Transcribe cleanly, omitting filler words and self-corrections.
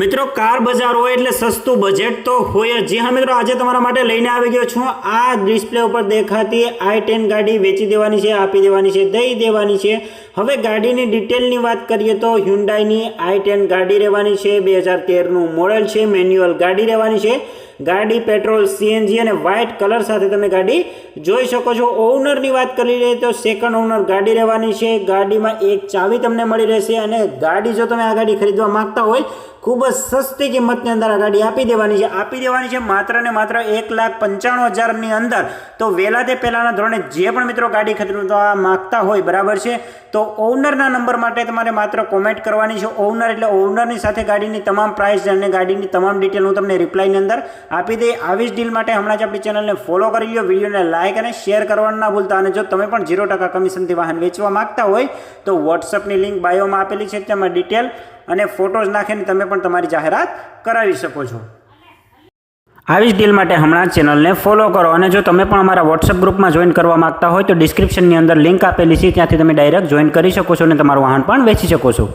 મિત્રો કાર બજાર હોય એટલે સસ્તું બજેટ તો હોય જ। જી હા મિત્રો, આજે તમારા માટે લઈને આવી ગયો છું। આ ડિસ્પ્લે ઉપર દેખાતી i10 ગાડી વેચી દેવાની છે, આપી દેવાની છે, દઈ દેવાની છે। હવે ગાડીની ડિટેલની વાત કરીએ તો હ્યુન્ડાઈની i10 ગાડી રહેવાની છે, 2013નું મોડેલ છે, મેન્યુઅલ ગાડી રહેવાની છે। ગાડી પેટ્રોલ, સીએનજી અને વ્હાઇટ કલર સાથે તમે ગાડી જોઈ શકો છો। ઓનરની વાત કરી લઈએ તો સેકન્ડ ઓનર ગાડી રહેવાની છે। ગાડીમાં એક ચાવી તમને મળી રહેશે અને ગાડી જો તમે આ ગાડી ખરીદવા માંગતા હોય ખૂબ જ સસ્તી કિંમતની અંદર આ ગાડી આપી દેવાની છે માત્ર ને માત્ર 1,95,000ની અંદર। તો વહેલા તે પહેલાંના ધોરણે જે પણ મિત્રો ગાડી ખરીદવા માંગતા હોય, બરાબર છે, તો ઓનરના નંબર માટે તમારે માત્ર કોમેન્ટ કરવાની છે। ઓનર એટલે ઓનરની સાથે ગાડીની તમામ પ્રાઇસ અને ગાડીની તમામ ડિટેલ હું તમને રિપ્લાયની અંદર આપી દઈ। આવી જ ડીલ માટે હમણાં જ આપણી ચેનલને ફોલો કરી લો, વિડીયોને લાઇક અને શેર કરવાનું ના ભૂલતા। અને જો તમે પણ 0% કમિશનથી વાહન વેચવા માંગતા હોય તો વોટ્સઅપની લિંક બાયોમાં આપેલી છે, તેમાં ડિટેલ અને ફોટોઝ નાખીને તમે પણ તમારી જાહેરાત કરાવી શકો છો। આવી જ ડીલ માટે હમણાં જ ચેનલને ફોલો કરો। અને જો તમે પણ અમારા વોટ્સઅપ ગ્રુપમાં જોઈન કરવા માંગતા હોય તો ડિસ્ક્રિપ્શનની અંદર લિંક આપેલી છે, ત્યાંથી તમે ડાયરેક્ટ જોઈન કરી શકો છો અને તમારું વાહન પણ વેચી શકો છો।